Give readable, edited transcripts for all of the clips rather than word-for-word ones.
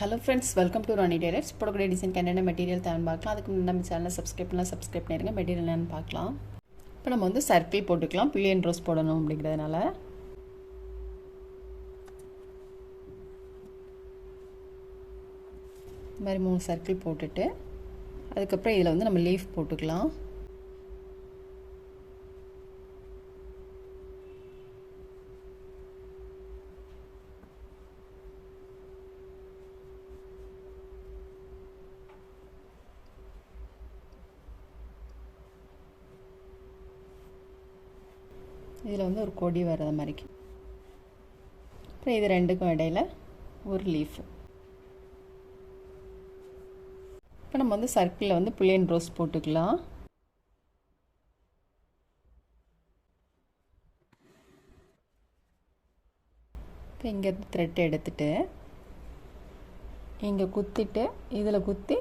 Hello friends, welcome to Ronnie Direct. Product design என்னென்ன material தேவைன்னு பார்க்கலாம். அதுக்கு முன்னாடி நம்ம சேனலை சப்ஸ்கிரைப் பண்ணிடுங்க. மெட்டீரியல் என்னன்னு பார்க்கலாம். இப்போ நம்ம வந்து சர்க்கிள் போட்டுக்கலாம். பில்லியன் ரோஸ் போடணும் அப்படிங்கிறதுனால இந்த மாதிரி 3 சர்க்கிள் போட்டுட்டு அதுக்கப்புறம் இதில் வந்து நம்ம லீஃப் போட்டுக்கலாம். இதில் வந்து ஒரு கொடி வர்றது மாதிரிக்கு அப்புறம் இது ரெண்டுக்கும் இடையில் ஒரு லீஃப். இப்போ நம்ம வந்து சர்க்கிளில் வந்து பில்லியன் ரோஸ் போட்டுக்கலாம். இப்போ இங்கே த்ரெட் எடுத்துட்டு இங்கே குத்திட்டு இதில் குத்தி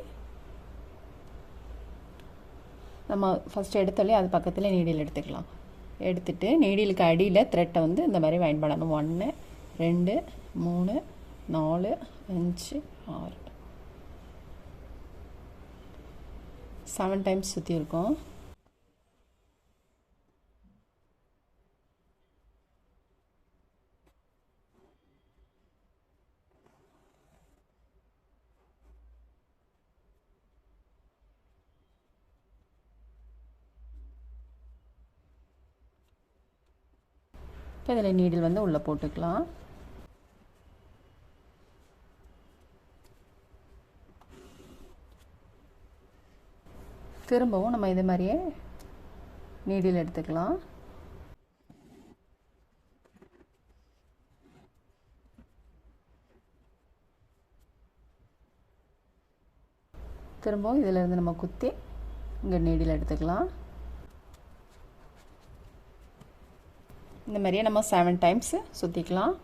நம்ம ஃபஸ்ட்டு எடுத்தாலே அது பக்கத்தில் நீடில் எடுத்துக்கலாம். எடுத்துட்டு நீடிலுக்கு அடியில் த்ரெட்டை வந்து இந்த மாதிரி வைண்ட் பண்ணணும். 1 2 3 4 5 6 7 டைம்ஸ் சுற்றி இருக்கும். இப்போ இதில் நீடில் வந்து உள்ளே போட்டுக்கலாம். திரும்பவும் நம்ம இதே மாதிரியே நீடில் எடுத்துக்கலாம். திரும்பவும் இதிலேருந்து நம்ம குத்தி இங்கே நீடில் எடுத்துக்கலாம். இந்த மாதிரியே நம்ம 7 டைம்ஸ் சுற்றிக்கலாம்.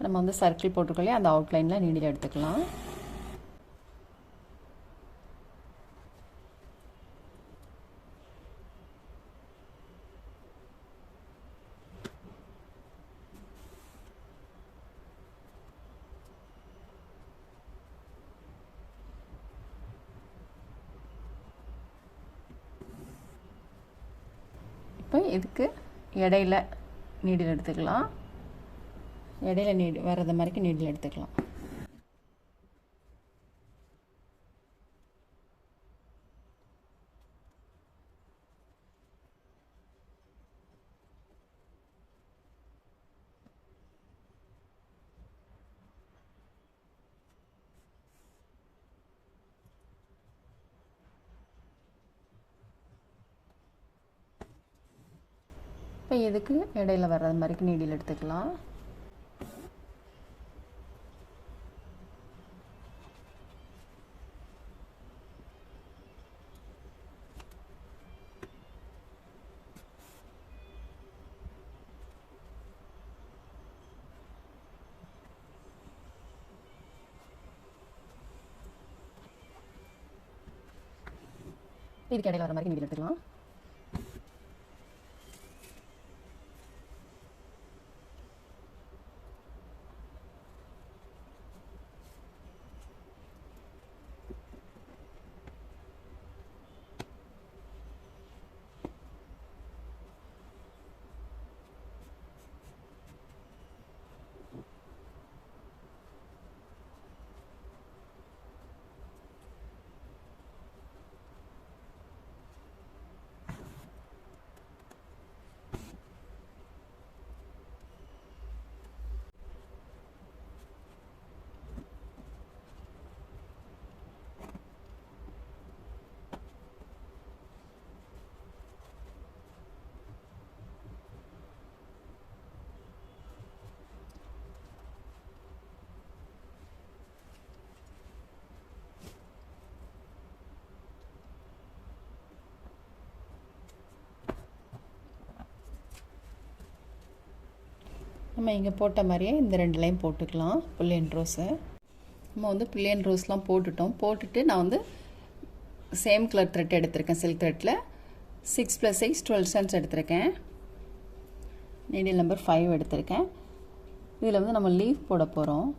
நம்ம வந்து சர்க்கிள் போட்டுக்கொள்ளே அந்த அவுட்லைனில் நீடில் எடுத்துக்கலாம். இப்போ இதுக்கு இடையில நீடில் எடுத்துக்கலாம். இடையில வர்றது மாதிரிக்கு நீடில் எடுத்துக்கலாம். இப்போ இதுக்கு இடையில வர்றது மாதிரிக்கு நீடில் எடுத்துக்கலாம். இதுக்கு இடையில வர மாதிரி நீடில் எடுத்துக்கலாம். நம்ம இங்கே போட்ட மாதிரியே இந்த 2 லைன் போட்டுக்கலாம் புல்லியன் ரோஸை. நம்ம வந்து புல்லியன் ரோஸ்லாம் போட்டுட்டோம். போட்டுட்டு நான் வந்து சேம் கலர் த்ரெட் எடுத்திருக்கேன். சில்க் த்ரெட்டில் 6 + 6 12 cents எடுத்திருக்கேன். நீடில் நம்பர் 5 எடுத்திருக்கேன். இதில் வந்து நம்ம லீஃப் போட போகிறோம்.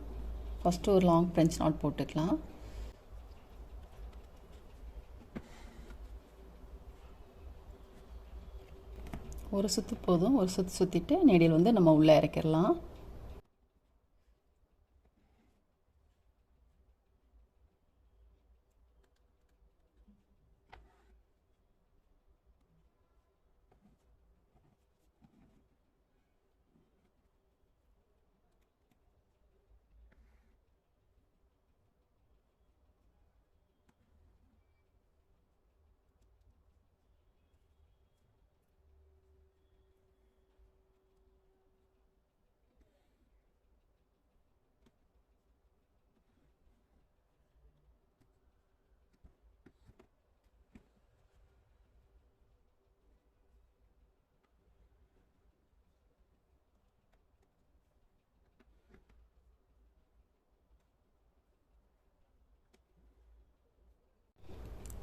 ஃபஸ்ட்டு ஒரு லாங் ஃப்ரெஞ்ச் நாட் போட்டுக்கலாம். ஒரு சுற்று போதும். ஒரு சுற்று சுற்றிட்டு நீடில் வந்து நம்ம உள்ளே இறக்கிடலாம்.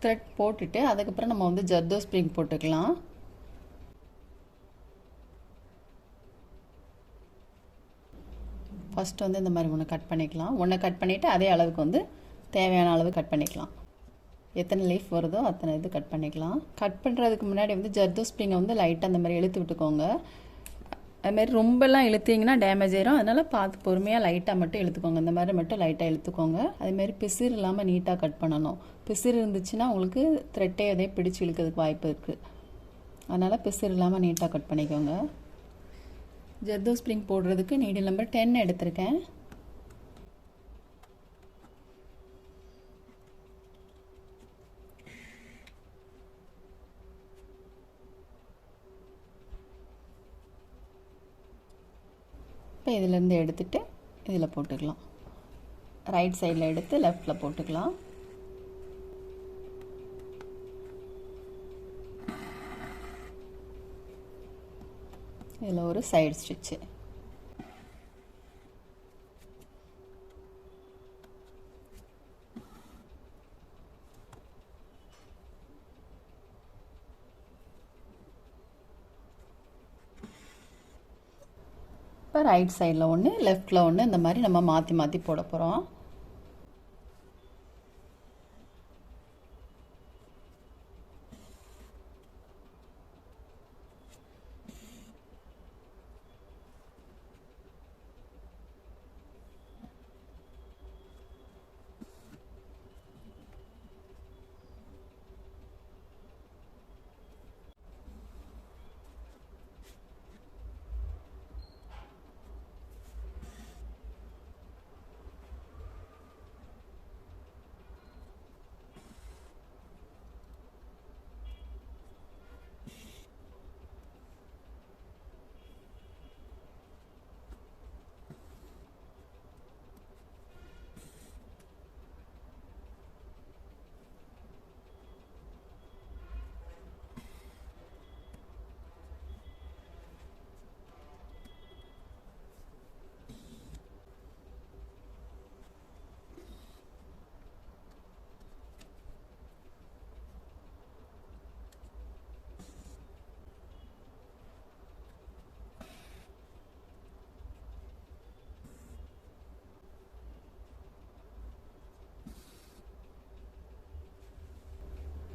த்ரெட் போட்டுட்டு அதுக்கப்புறம் நம்ம வந்து ஜர்தோ ஸ்ப்ரிங் போட்டுக்கலாம். ஃபஸ்ட்டு வந்து இந்த மாதிரி ஒன்று கட் பண்ணிக்கலாம். ஒன்று கட் பண்ணிவிட்டு அதே அளவுக்கு வந்து தேவையான அளவு கட் பண்ணிக்கலாம். எத்தனை லீஃப் வருதோ அத்தனை இது கட் பண்ணிக்கலாம். கட் பண்ணுறதுக்கு முன்னாடி வந்து ஜர்தோ ஸ்ப்ரிங்கை வந்து லைட்டாக அந்த மாதிரி இழுத்து விட்டுக்கோங்க. அதுமாரி ரொம்பலாம் இழுத்தீங்கன்னா டேமேஜ் ஆயிரும். அதனால் பார்த்து பொறுமையாக லைட்டாக மட்டும் இழுத்துக்கோங்க. இந்த மாதிரி மட்டும் லைட்டாக இழுத்துக்கோங்க. அதேமாரி பிசிறு இல்லாமல் நீட்டாக கட் பண்ணணும். பிசிறு இருந்துச்சுன்னா உங்களுக்கு த்ரெட்டே அதே பிடிச்சி இழுக்கிறதுக்கு வாய்ப்பு இருக்குது. அதனால் பிசிறு இல்லாமல் நீட்டாக கட் பண்ணிக்கோங்க. ஜர்தோ ஸ்ப்ரிங் போடுறதுக்கு நீடில் நம்பர் 10 எடுத்திருக்கேன். இப்போ இதிலேருந்து எடுத்துகிட்டு இதில் போட்டுக்கலாம். ரைட் சைடில் எடுத்து லெஃப்டில் போட்டுக்கலாம். இதில் ஒரு சைடு ஸ்டிச்சு. இப்போ ரைட் சைடில் ஒன்று லெஃப்டில் ஒன்று இந்த மாதிரி நம்ம மாற்றி மாற்றி போட போகிறோம்.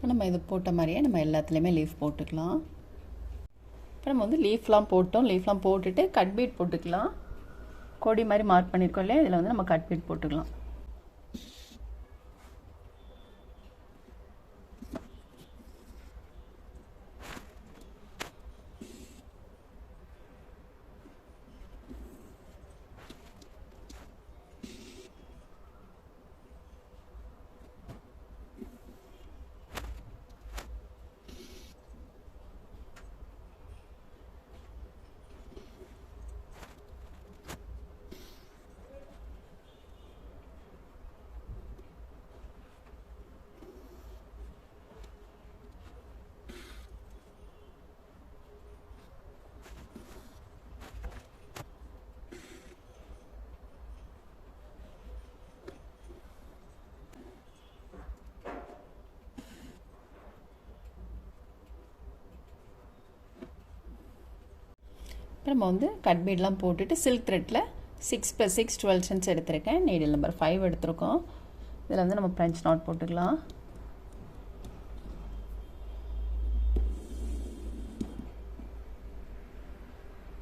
நம்ம இது போட்ட மாதிரியே நம்ம எல்லாத்துலேயுமே லீஃப் போட்டுக்கலாம். இப்போ நம்ம வந்து லீஃப்லாம் போட்டோம். லீஃப்லாம் போட்டுட்டு கட் பீட் போட்டுக்கலாம். கொடி மாதிரி மார்க் பண்ணியிருக்கோம் இல்லையா, இதில் வந்து நம்ம கட் பீட் போட்டுக்கலாம். நம்ம வந்து கட் பீட்லாம் போட்டுட்டு சில்க் த்ரெட்டில் 6 + 6 12 சென்ஸ் எடுத்திருக்கேன். நீடில் நம்பர் 5 எடுத்திருக்கோம். இதில் வந்து நம்ம ஃப்ரெஞ்ச் நாட் போட்டுக்கலாம்.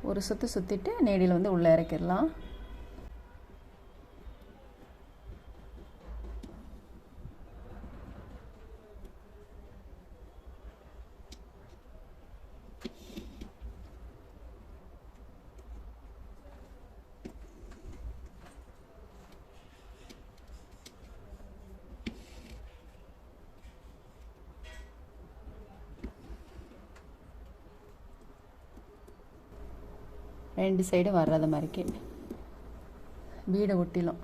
ஒரு சுற்று சுற்றிட்டு நீடில் வந்து உள்ளே இறக்கிடலாம். ரெண்டு சைடு வர்றது மாதிரிக்கு பீடை ஒட்டிலும்.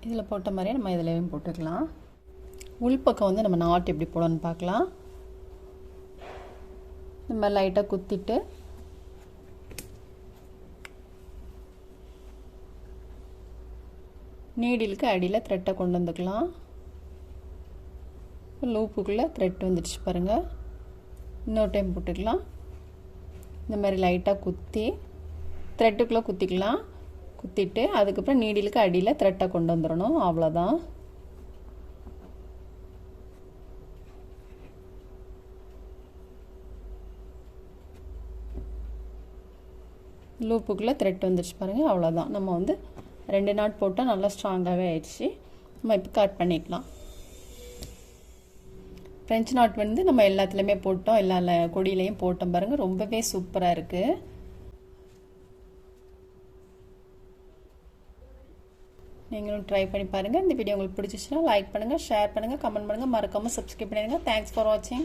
இதில் போட்ட மாதிரியே நம்ம இதிலையும் போட்டுக்கலாம். உள்பக்கம் வந்து நம்ம நாட் எப்படி போடணும்னு பார்க்கலாம். நம்ம லைட்டாக குத்திட்டு நீடிலுக்கு அடியில் த்ரெட்டை கொண்டு வந்துக்கலாம். லூப்புக்குள்ளே த்ரெட் வந்துடுச்சு பாருங்கள். இன்னொரு டைம் போட்டுக்கலாம். இந்த மாதிரி லைட்டாக குத்தி த்ரெட்டுக்குள்ளே குத்திக்கலாம். குத்திட்டு அதுக்கப்புறம் நீடிலுக்கு அடியில் த்ரெட்டை கொண்டு வந்துடணும். அவ்வளோதான். லூப்புக்குள்ளே த்ரெட் வந்துடுச்சு பாருங்கள். அவ்வளோதான். நம்ம வந்து 2 நாட் போட்டால் நல்லா ஸ்ட்ராங்காகவே ஆயிடுச்சு. நம்ம இப்போ கட் பண்ணிக்கலாம். ஃப்ரெஞ்ச் நாட் வந்து நம்ம எல்லாத்துலேயுமே போட்டோம். எல்லா கொடியிலையும் போட்டோம் பாருங்கள். ரொம்பவே சூப்பராக இருக்குது. நீங்களும் ட்ரை பண்ணி பாருங்கள். இந்த வீடியோ உங்களுக்கு பிடிச்சிச்சுன்னா லைக் பண்ணுங்கள், ஷேர் பண்ணுங்கள், கமெண்ட் பண்ணுங்கள், மறக்காமல் சப்ஸ்கிரைப் பண்ணிடுங்க. தேங்க்ஸ் ஃபார் வாட்சிங்.